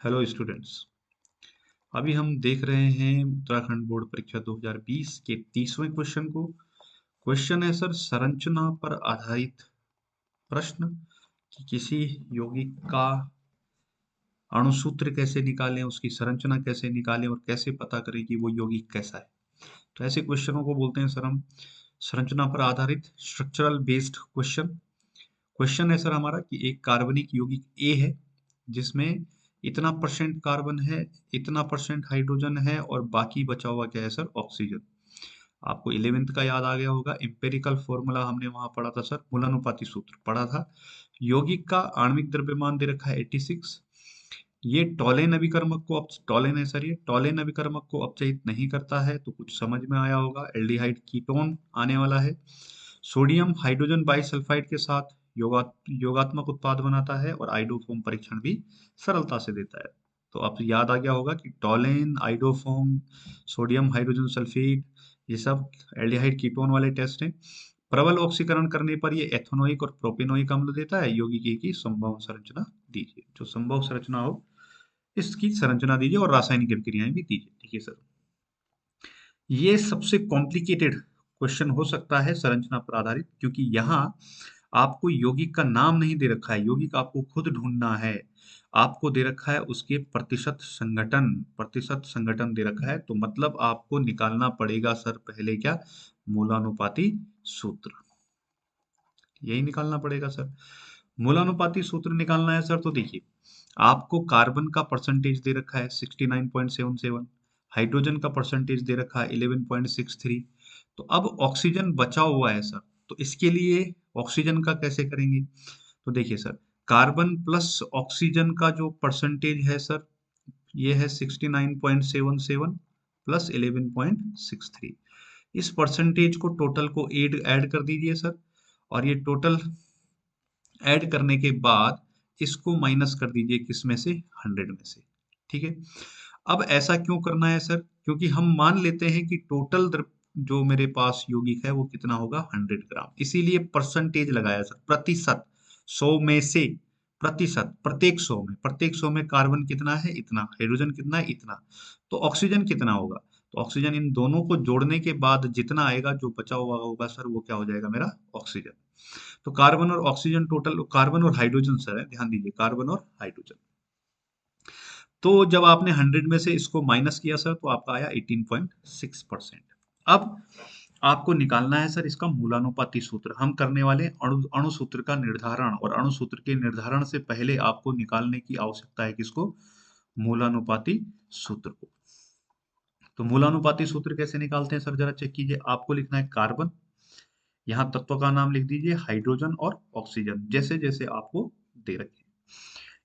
Hello students. अभी हम देख रहे हैं उत्तराखंड बोर्ड परीक्षा 2020 के 30वें क्वेश्चन को। क्वेश्चन है सर, संरचना पर आधारित प्रश्न कि किसी यौगिक का अणुसूत्र कैसे निकालें, उसकी संरचना कैसे निकालें और कैसे पता करें कि वो यौगिक कैसा है। तो ऐसे क्वेश्चनों को बोलते हैं सर हम संरचना पर आधारित स्ट्रक्चरल बेस्ड क्वेश्चन। क्वेश्चन है सर हमारा कि एक कार्बनिक यौगिक ए है जिसमें इतना परसेंट कार्बन है, इतना परसेंट हाइड्रोजन है और बाकी बचा हुआ क्या है सर, ऑक्सीजन। आपको 11th का याद आ गया होगा, एम्पेरिकल फॉर्मूला हमने वहां पढ़ा था सर, मूलानुपाती सूत्र पढ़ा था। यौगिक का आणविक द्रव्यमान दे रखा है 86। ये टॉलेन अभिकर्मक को टॉलेन है सर, ये टॉलेन अभिकर्मक को अपचयित नहीं करता है, तो कुछ समझ में आया होगा, एल्डिहाइड कीटोन आने वाला है। सोडियम हाइड्रोजन बाइसल्फाइड के साथ योगात्मक उत्पाद बनाता है और आइडोफोम परीक्षण भी सरलता से देता है। तो आपको याद आ गया होगा कि Tollens, iodoform, sodium hydrogen sulphate, ये सब एल्डिहाइड कीटोन वाले टेस्ट हैं। प्रबल ऑक्सीकरण करने पर ये एथेनोइक और प्रोपेनोइक अम्ल देता है। यौगिक ए की संभव संरचना दीजिए। जो संभव संरचना हो इसकी संरचना दीजिए और रासायनिक अभिक्रियाएं भी दीजिए। ठीक है सर, ये सबसे कॉम्प्लिकेटेड क्वेश्चन हो सकता है संरचना पर आधारित, क्योंकि यहाँ आपको यौगिक का नाम नहीं दे रखा है, यौगिक आपको खुद ढूंढना है। आपको दे रखा है उसके प्रतिशत संगठन दे रखा है, तो मतलब आपको निकालना पड़ेगा सर पहले क्या, मूलानुपाती सूत्र। यही निकालना पड़ेगा सर, मूलानुपाती सूत्र निकालना है सर। तो देखिए, आपको कार्बन का परसेंटेज दे रखा है 69.77, हाइड्रोजन का परसेंटेज दे रखा है 11.63। तो अब ऑक्सीजन बचा हुआ है सर, तो इसके लिए ऑक्सीजन का कैसे करेंगे। तो देखिए सर, कार्बन प्लस ऑक्सीजन का जो परसेंटेज है सर, ये है 69.77 प्लस 11.63। इस परसेंटेज को टोटल को ऐड ऐड कर दीजिए सर, और ये टोटल ऐड करने के बाद इसको माइनस कर दीजिए किस में से, 100 में से। ठीक है, अब ऐसा क्यों करना है सर, क्योंकि हम मान लेते हैं कि टोटल जो मेरे पास यौगिक है वो कितना होगा, 100 ग्राम, इसीलिए परसेंटेज लगाया सर, प्रतिशत, 100 में से प्रतिशत, प्रत्येक 100 में कार्बन कितना है, इतना, हाइड्रोजन कितना है, इतना, तो ऑक्सीजन कितना होगा। तो ऑक्सीजन इन दोनों को जोड़ने के बाद जितना आएगा, जो बचा हुआ होगा सर, वो क्या हो जाएगा मेरा, ऑक्सीजन। तो कार्बन और ऑक्सीजन टोटल, कार्बन और हाइड्रोजन सर है, ध्यान दीजिए, कार्बन और हाइड्रोजन। तो जब आपने 100 में से इसको माइनस किया सर, तो आपका आया 18.6%। अब आपको निकालना है सर इसका मूलानुपाती सूत्र। हम करने वाले अणु अणु सूत्र का निर्धारण, और अणु सूत्र के निर्धारण से पहले आपको निकालने की आवश्यकता है किसको, मूलानुपाती सूत्र को। तो मूलानुपाती सूत्र कैसे निकालते हैं सर, जरा चेक कीजिए। आपको लिखना है कार्बन, यहाँ तत्व का नाम लिख दीजिए, हाइड्रोजन और ऑक्सीजन, जैसे जैसे आपको दे रखे।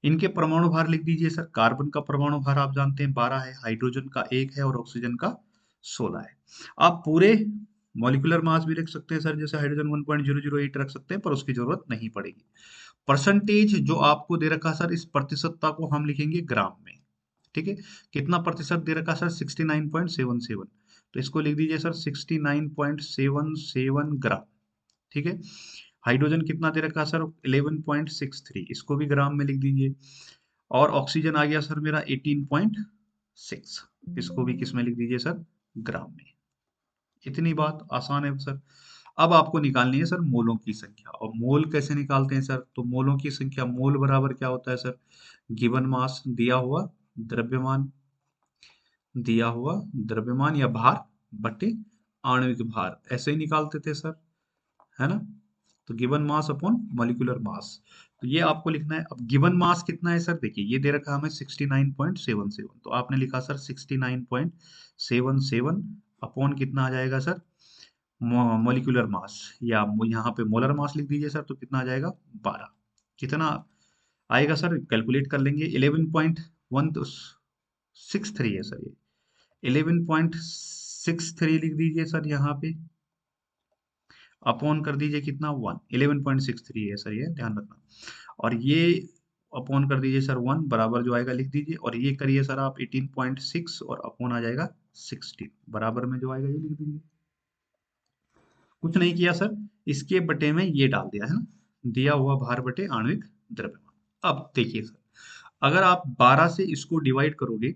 इनके परमाणु भार लिख दीजिए सर। कार्बन का परमाणु भार आप जानते हैं 12 है, हाइड्रोजन का 1 है और ऑक्सीजन का 16 है। आप पूरे मॉलिक्यूलर मास भी लिख सकते हैं सर, जैसे हाइड्रोजन 1.008 रख सकते हैं, पर उसकी जरूरत नहीं पड़ेगी। परसेंटेज जो आपको दे रखा सर, इस प्रतिशतता को हम लिखेंगे ग्राम में। ठीक है, कितना प्रतिशत दे रखा सर, 69.77, तो इसको लिख दीजिए सर 69.77 ग्राम। ठीक है, हाइड्रोजन कितना दे रखा सर, 11.63, इसको भी ग्राम में लिख दीजिए। और ऑक्सीजन आ गया सर मेरा 18.6, इसको भी किस में लिख दीजिए सर, ग्राम में। इतनी बात आसान है सर। अब आपको निकालनी है सर मोलों की संख्या। और मोल कैसे निकालते हैं सर, तो मोलों की संख्या, मोल बराबर क्या होता है सर, गिवन मास, द्रव्यमान दिया हुआ द्रव्यमान या भार बटे आणविक भार, ऐसे ही निकालते थे सर, है ना। तो given mass upon molecular mass, तो ये आपको लिखना है। अब गिवन मास कितना है सर, देखिए ये दे रखा है हमें 69.77, तो आपने लिखा सर 69.77 अपॉन कितना आ जाएगा सर, मॉलिक्यूलर मास, या यहाँ पे मोलर मास लिख दीजिए सर, तो कितना आ जाएगा 12। कितना आएगा सर, कैलकुलेट कर लेंगे। 11.163 है सर, ये 11.63 लिख दीजिए सर यहाँ पे, अपॉन कर दीजिए कितना, 1, 11.63 है सर, ये ध्यान रखना। और ये अपॉन कर दीजिए सर 1, बराबर जो आएगा लिख दीजिए, और ये करिए सर आप 18.6 और अपॉन आ जाएगा 16, बराबर में जो आएगा ये लिख दीजिए। कुछ नहीं किया सर, इसके बटे में ये डाल दिया है ना, दिया हुआ भार बटे आणविक द्रव्यमान। अब देखिए सर, अगर आप 12 से इसको डिवाइड करोगे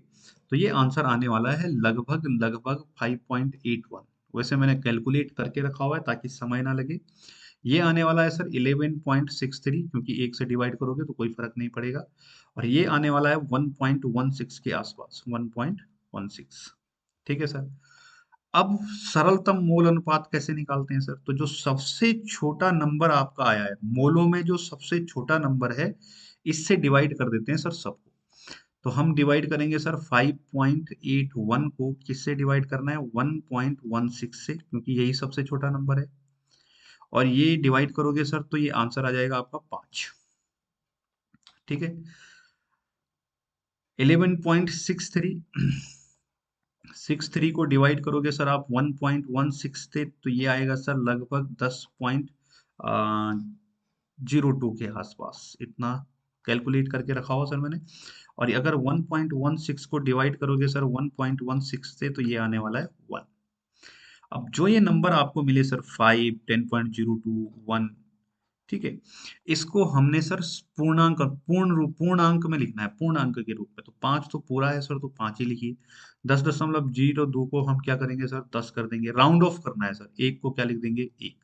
तो ये आंसर आने वाला है लगभग लगभग 5.81। वैसे मैंने कैलकुलेट करके रखा हुआ है ताकि समय ना लगे। ये आने वाला है सर 11.63, क्योंकि एक से डिवाइड करोगे तो कोई फर्क नहीं पड़ेगा। और ये आने वाला है 1.16 के आसपास, 1.16। ठीक है सर। अब सरलतम मोल अनुपात कैसे निकालते हैं सर? तो जो सबसे छोटा नंबर आपका आया है मोलों में, जो सबसे छोटा नंबर है, इससे डिवाइड कर देते हैं सर सबको। तो हम डिवाइड करेंगे सर 5.81 को, किससे डिवाइड करना है? 1.16 से, क्योंकि यही सबसे छोटा नंबर है। और ये डिवाइड करोगे सर तो ये आंसर आ जाएगा आपका 5। ठीक है। 11.63, 63 को डिवाइड करोगे सर आप 1.16 से, तो ये आएगा सर लगभग 10.02 के आसपास। इतना कैलकुलेट करके रखा हुआ सर मैंने। और अगर 1.16 को डिवाइड करोगे सर 1.16 से, तो ये आने वाला है 1। अब जो ये नंबर आपको मिले सर 5, 10.02, 1, ठीक है, इसको हमने सर पूर्णांक, पूर्णांक में लिखना है, पूर्णांक के रूप में। तो 5 तो पूरा है सर, तो 5 ही लिखिए। 10.02 को हम क्या करेंगे सर? 10 कर देंगे। राउंड ऑफ करना है सर। एक को क्या लिख देंगे? 1।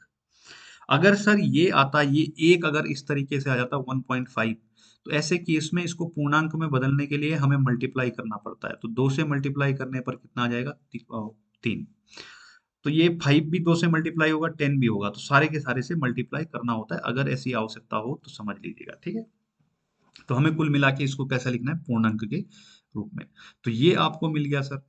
अगर सर ये आता, ये एक अगर इस तरीके से आ जाता 1.5, तो ऐसे केस में इसको पूर्णांक में बदलने के लिए हमें मल्टीप्लाई करना पड़ता है। तो 2 से मल्टीप्लाई करने पर कितना आ जाएगा? 3। तो ये 5 भी 2 से मल्टीप्लाई होगा, 10 भी होगा, तो सारे के सारे से मल्टीप्लाई करना होता है। अगर ऐसी आवश्यकता हो तो समझ लीजिएगा। ठीक है। तो हमें कुल मिला के इसको कैसा लिखना है? पूर्णांक के रूप में। तो ये आपको मिल गया सर।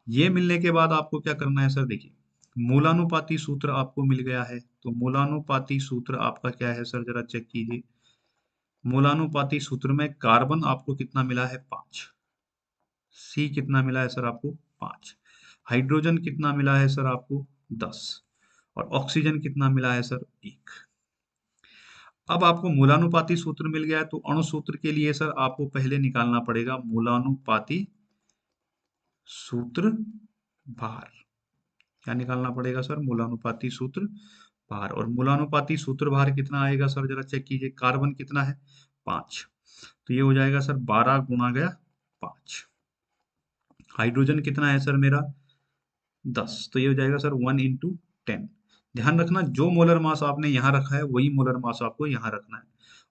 ये मिलने के बाद आपको क्या करना है सर? देखिए, मूलानुपाती सूत्र आपको मिल गया है। तो मूलानुपाती सूत्र आपका क्या है सर? जरा चेक कीजिए। मूलानुपाती सूत्र में कार्बन आपको कितना मिला है? 5। सी कितना मिला है सर आपको? 5। हाइड्रोजन कितना मिला है सर आपको? 10। और ऑक्सीजन कितना मिला है सर? 1। अब आपको मूलानुपाती सूत्र मिल गया है, तो अणु सूत्र के लिए सर आपको पहले निकालना पड़ेगा मूलानुपाती सूत्र भार। क्या निकालना पड़ेगा सर? मूलानुपाती सूत्र भार। और मूलानुपाती सूत्र भार कितना आएगा सर? जरा चेक कीजिए। कार्बन कितना है? 5। तो ये हो जाएगा सर 12 गुणा गया 5। हाइड्रोजन कितना है सर मेरा? 10। तो ये हो जाएगा सर 1 × 10। ध्यान रखना, जो मोलर मास आपने यहाँ रखा है वही मोलर मास आपको यहाँ रखना है।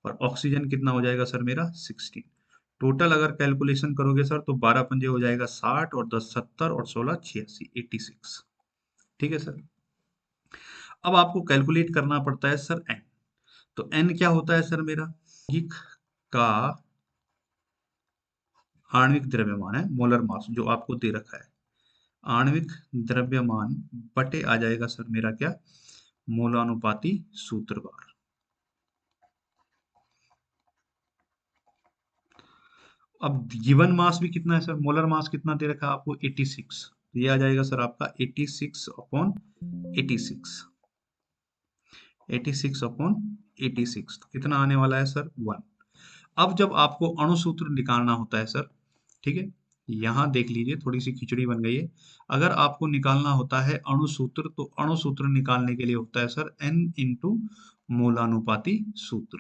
और ऑक्सीजन कितना हो जाएगा सर मेरा? 16। टोटल अगर कैलकुलेशन करोगे सर तो 12 पंजे हो जाएगा 60, और 10 70, और 16 86, 86। ठीक है सर। अब आपको कैलकुलेट करना पड़ता है सर एन। तो एन क्या होता है सर मेरा? यौगिक का आणविक द्रव्यमान है, मोलर मास जो आपको दे रखा है। आणविक द्रव्यमान बटे आ जाएगा सर मेरा क्या? मोलानुपाती सूत्र भार। अब गिवन मास भी कितना है सर? मोलर मास कितना दे रखा है आपको? 86। तो ये आ जाएगा सर आपका 86/86। 86/86, तो कितना आने वाला है सर? 1। अब जब आपको अणु सूत्र निकालना होता है सर, ठीक है, यहाँ देख लीजिए थोड़ी सी खिचड़ी बन गई है। अगर आपको निकालना होता है अणु सूत्र, तो अणु सूत्र निकालने के लिए होता है सर n इंटू मोलानुपाती सूत्र।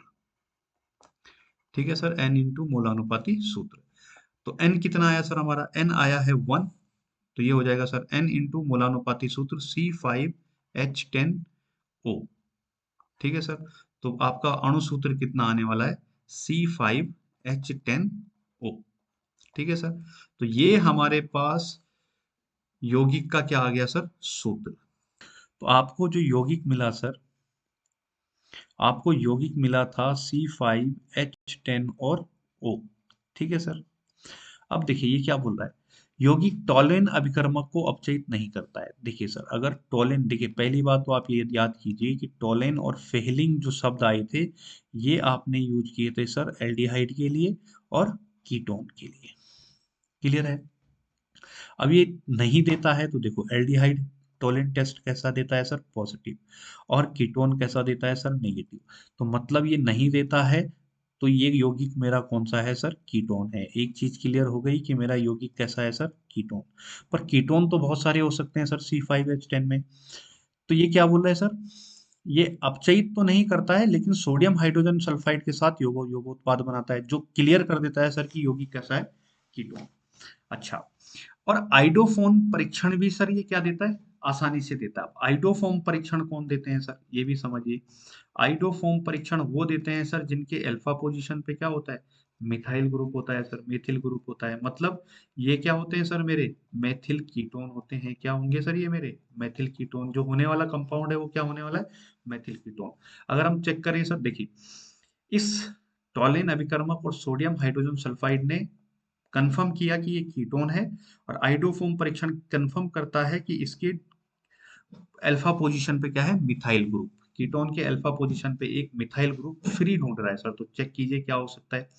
ठीक है सर, n इंटू मोलानुपाती सूत्र। तो n कितना आया सर हमारा? n आया है 1। तो ये हो जाएगा सर n इंटू मोलानुपाती सूत्र C5H10O। ठीक है सर। तो आपका अणु सूत्र कितना आने वाला है? C5H10O। ठीक है सर। तो ये हमारे पास यौगिक का क्या आ गया सर? सूत्र। तो आपको जो यौगिक मिला सर, आपको यौगिक मिला था C5H10 और O। ठीक है सर। अब देखिए ये क्या बोल रहा है? यौगिक टॉलेन अभिकर्मक को अपचयित नहीं करता है। देखिए सर, अगर टॉलेन, देखिए पहली बात तो आप ये याद कीजिए कि टॉलेन और फेहलिंग जो शब्द आए थे, ये आपने यूज किए थे सर एल्डिहाइड के लिए और कीटोन के लिए। क्लियर है? अब ये नहीं देता है तो देखो, एल्डिहाइड टोलेंट टेस्ट कैसा देता है सर? पॉजिटिव। और कीटोन कैसा देता है सर? नेगेटिव। तो मतलब ये नहीं देता है, तो ये यौगिक मेरा कौन सा है सर? कीटोन है। एक चीज क्लियर हो गई कि मेरा यौगिक कैसा है सर? कीटोन। पर कीटोन तो बहुत सारे हो सकते हैं सर C5H10 में। तो ये क्या बोल रहा है सर? ये अपचयित तो नहीं करता है, लेकिन सोडियम हाइड्रोजन सल्फाइड के साथ योगोत्पाद बनाता है, जो क्लियर कर देता है सर कि यौगिक कैसा है, कीटोन। अच्छा, और आइडोफोन परीक्षण भी सर ये क्या देता है, आसानी से देता है। आइडोफोम परीक्षण कौन देते हैं सर, ये भी समझिए। आइडोफोम परीक्षण वो देते हैं सर जिनके अल्फा पोजीशन पे क्या होता है, मिथाइल ग्रुप होता है सर, मेथिल ग्रुप होता है। मतलब ये क्या होते हैं सर, मेरे मेथिल कीटोन होते हैं। क्या होंगे सर ये मेरे मेथिल कीटोन। जो होने वाला कंपाउंड है वो क्या होने वाला है, मेथिल कीटोन। अगर हम चेक करें सर, देखिए इस टॉलिन अभिकर्मक और सोडियम हाइड्रोजन सल्फाइड ने कंफर्म किया कि ये कीटोन है, और आइडोफोम परीक्षण कंफर्म करता है कि इसके अल्फा पोजीशन पे क्या है, मिथाइल ग्रुप। कीटोन के अल्फा पोजीशन पे एक मिथाइल ग्रुप फ्री ढूंढ रहा है सर। तो चेक कीजिए क्या हो सकता है।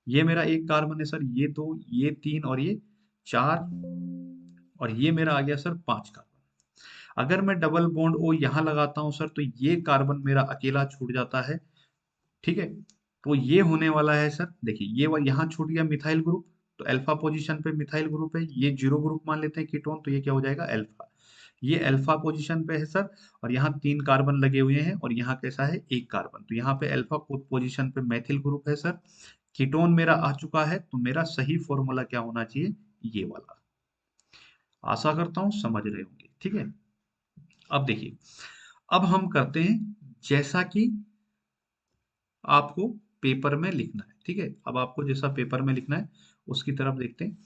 ये मेरा एक कार्बन है सर, ये दो, ये तीन, और ये चार, और ये मेरा आ गया सर पांच कार्बन। अगर मैं डबल बॉन्ड ओ यहां लगाता हूं सर, तो ये कार्बन मेरा अकेला छूट जाता है। ठीक है, तो ये होने वाला है सर, देखिए ये यहाँ छूट गया मिथाइल ग्रुप, तो अल्फा पोजीशन पे मिथाइल ग्रुप है, ये जीरो ग्रुप मान लेते हैं कीटोन, तो ये क्या हो जाएगा, अल्फा। ये अल्फा पोजीशन पे है सर, और यहाँ तीन कार्बन लगे हुए हैं, और यहाँ कैसा है, एक कार्बन। तो यहाँ पे अल्फा पोजीशन पे मैथिल ग्रुप है सर। कीटोन मेरा आ चुका है, तो मेरा सही फॉर्मूला क्या होना चाहिए, ये वाला। आशा करता हूँ समझ रहे होंगे, ठीक है। अब देखिए, अब हम करते हैं जैसा कि आपको पेपर में लिखना है, ठीक है। अब आपको जैसा पेपर में लिखना है उसकी तरफ देखते हैं।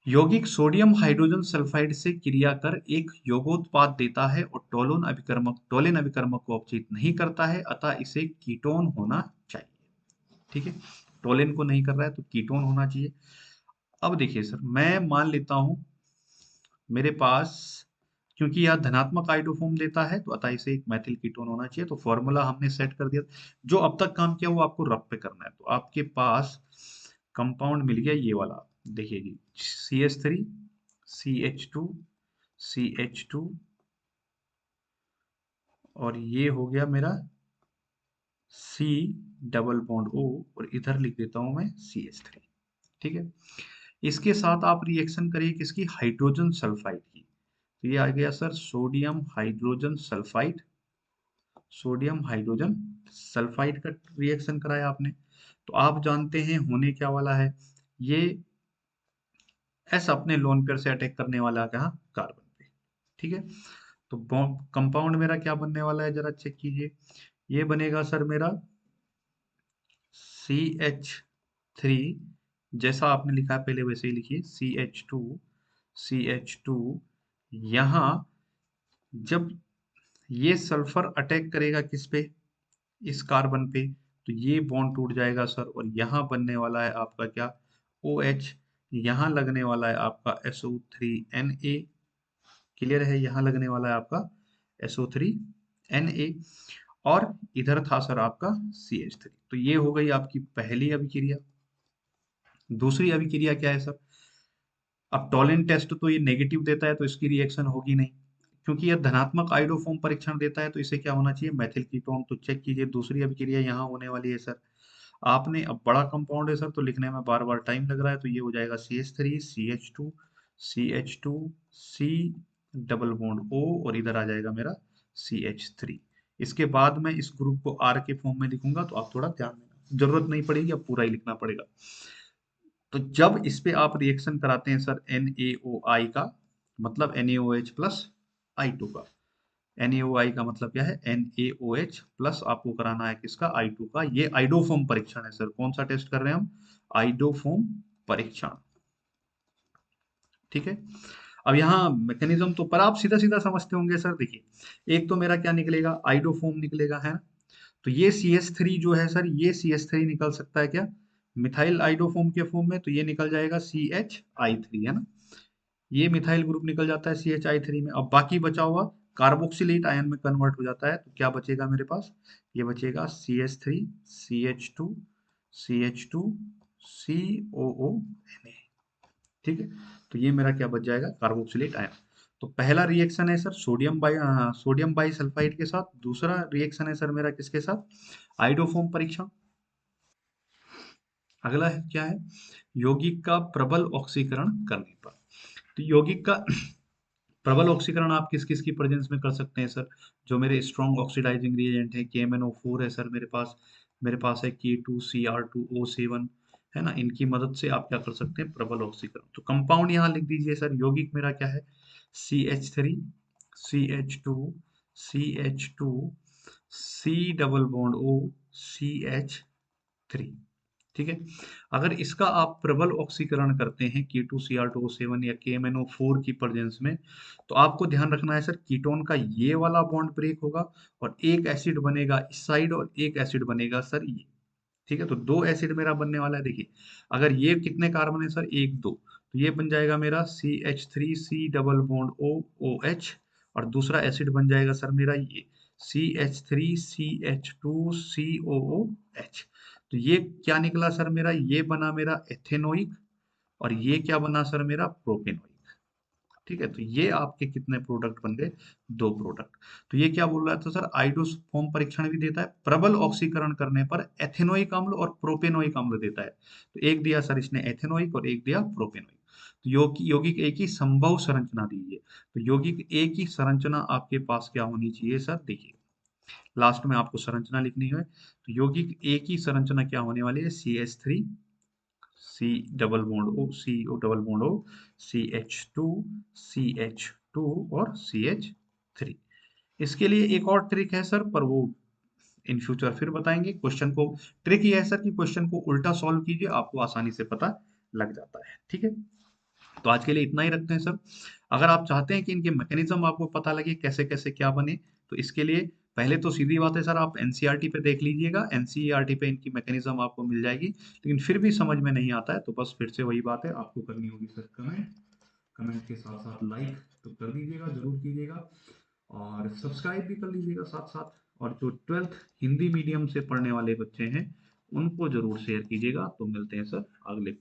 यौगिक सोडियम हाइड्रोजन सल्फाइड से क्रिया कर एक यौगोत्पाद देता है, और टोलिन अभिकर्मक को अपचित नहीं करता है, अतः इसे कीटोन होना चाहिए। ठीक है, टोलिन को नहीं कर रहा है तो कीटोन होना चाहिए। अब देखिए सर, मैं मान लेता हूं मेरे पास, क्योंकि यह धनात्मक आइडोफॉर्म देता है, तो अतः इसे एक मैथिल कीटोन होना चाहिए। तो फॉर्मूला हमने सेट कर दिया। जो अब तक काम किया वो आपको रफ पे करना है। तो आपके पास कंपाउंड मिल गया ये वाला, देखिए जी, CH3 CH2 CH2, और ये हो गया मेरा C डबल बॉन्ड O, और इधर लिख देता हूं मैं CH3। ठीक है, इसके साथ आप रिएक्शन करिए किसकी, हाइड्रोजन सल्फाइड की। तो ये आ गया sir sodium hydrogen sulphide. Sodium hydrogen sulphide का रिएक्शन कराया आपने, तो आप जानते हैं होने क्या वाला है, ये एस अपने लोन पेयर से अटैक करने वाला कहा, कार्बन पे। ठीक है, तो कंपाउंड मेरा क्या बनने वाला है, जरा चेक कीजिए। ये बनेगा सर मेरा CH3, जैसा आपने लिखा है पहले वैसे ही लिखिए, CH2 यहाँ जब ये सल्फर अटैक करेगा किस पे, इस कार्बन पे, तो ये बॉन्ड टूट जाएगा सर, और यहाँ बनने वाला है आपका क्या, OH। यहाँ लगने वाला है आपका SO3Na। क्लियर है, यहाँ लगने वाला है आपका SO3Na, और इधर था सर आपका CH3। तो ये हो गई आपकी पहली अभिक्रिया। दूसरी अभिक्रिया क्या है सर, अब टॉलिन टेस्ट तो ये नेगेटिव देता है, तो इसकी रिएक्शन होगी नहीं। क्योंकि यह धनात्मक आइडोफॉर्म परीक्षण देता है, तो इसे क्या होना चाहिए, मैथिल कीटोन। तो चेक कीजिए दूसरी अभिक्रिया यहाँ होने वाली है सर। आपने, अब बड़ा कंपाउंड है सर तो लिखने में बार बार टाइम लग रहा है, तो ये हो जाएगा CH3 CH2 C double bond O, और इधर आ जाएगा मेरा CH3। इसके बाद मैं इस ग्रुप को R के फॉर्म में लिखूंगा, तो आप थोड़ा ध्यान देना, जरूरत नहीं पड़ेगी, अब पूरा ही लिखना पड़ेगा। तो जब इस पे आप रिएक्शन कराते हैं सर NaOI का, मतलब NaOH प्लस I2 का। NaOI का मतलब क्या है, NaOH प्लस आपको कराना है किसका, I2 का। ये आइडोफॉर्म परीक्षण है सर। कौन सा टेस्ट कर रहे हैं हम, आइडोफॉर्म परीक्षण। ठीक है, अब यहाँ मैकेनिज्म तो पर आप सीधा सीधा समझते होंगे सर। देखिए, एक तो मेरा क्या निकलेगा, आइडोफॉर्म निकलेगा, है ना। तो ये CH3 जो है सर, ये CH3 निकल सकता है क्या, मिथाइल आइडोफॉर्म के फॉर्म में, तो ये निकल जाएगा CHI3, है ना। ये मिथाइल ग्रुप निकल जाता है CHI3 में। अब बाकी बचा हुआ कार्बोक्सिलेट आयन में कन्वर्ट हो जाता है, तो क्या बचेगा मेरे पास, ये बचेगा CH3 CH2 CH2 COONA। ठीक है, तो ये मेरा क्या बच जाएगा, कार्बोक्सिलेट आयन। तो पहला रिएक्शन है सर सोडियम बाई सल्फाइड के साथ। दूसरा रिएक्शन है सर मेरा किसके साथ, आइडोफॉर्म परीक्षण। अगला है क्या है, यौगिक का प्रबल ऑक्सीकरण करने पर। तो यौगिक का प्रबल ऑक्सीकरण आप किस किस की प्रेजेंस में कर सकते हैं सर? जो मेरे स्ट्रॉन्ग ऑक्सीडाइजिंग रिएजेंट है, KMnO4 है सर मेरे पास है K2Cr2O7, है ना? इनकी मदद से आप क्या कर सकते हैं? प्रबल ऑक्सीकरण। तो कंपाउंड यहाँ लिख दीजिए सर, यौगिक मेरा क्या है? CH3 CH2 CH2 C double bond O CH3। ठीक है। अगर इसका आप प्रबल ऑक्सीकरण करते हैं K2Cr2O7 या KMnO4 की प्रेजेंस में, तो आपको ध्यान रखना है सर, कीटोन का ये वाला बॉन्ड ब्रेक होगा और एक एसिड बनेगा इस साइड और एक एसिड बनेगा सर ये। ठीक है, तो दो एसिड मेरा बनने वाला है। देखिए, अगर ये कितने कार्बन है सर? एक दो, तो ये बन जाएगा मेरा CH3C डबल बॉन्ड OOH, और दूसरा एसिड बन जाएगा सर मेरा ये CH3CH2COOH। तो ये क्या निकला सर मेरा? ये बना मेरा एथेनोइक, और ये क्या बना सर मेरा? प्रोपेनोइक। ठीक है, तो ये आपके कितने प्रोडक्ट बन गए? दो प्रोडक्ट। तो ये क्या बोल रहा था सर? आइडोफॉर्म परीक्षण भी देता है, प्रबल ऑक्सीकरण करने पर एथेनोइक अम्ल और प्रोपेनोइक अम्ल देता है। तो एक दिया सर इसने एथेनोइक और एक दिया प्रोपेनोइक। तो यौगिक ए की संभव संरचना दीजिए। तो यौगिक ए की संरचना आपके पास क्या होनी चाहिए सर? देखिए, लास्ट में आपको संरचना लिखनी है। तो यौगिक ए की संरचना क्या होने वाली है? CH3 C double bond O CO double bond O CH2 CH2 और CH3। इसके लिए एक और ट्रिक है सर, पर वो इन फ्यूचर फिर बताएंगे। क्वेश्चन को, ट्रिक ये है सर कि क्वेश्चन को उल्टा सॉल्व कीजिए, आपको आसानी से पता लग जाता है। ठीक है, तो आज के लिए इतना ही रखते हैं सर। अगर आप चाहते हैं कि इनके मैकेनिज्म आपको पता लगे कैसे कैसे क्या बने, तो इसके लिए पहले तो सीधी बात है सर, आप एनसीईआरटी पे देख लीजिएगा, एनसीईआरटी पे इनकी मैकेनिज्म आपको मिल जाएगी। लेकिन फिर भी समझ में नहीं आता है तो बस फिर से वही बात है, आपको करनी होगी सर कमेंट, कमेंट के साथ साथ लाइक तो कर दीजिएगा, जरूर कीजिएगा, और सब्सक्राइब भी कर लीजिएगा साथ साथ। और जो 12th हिंदी मीडियम से पढ़ने वाले बच्चे हैं, उनको जरूर शेयर कीजिएगा। तो मिलते हैं सर अगले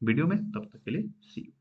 वीडियो में, तब तक के लिए सी यू।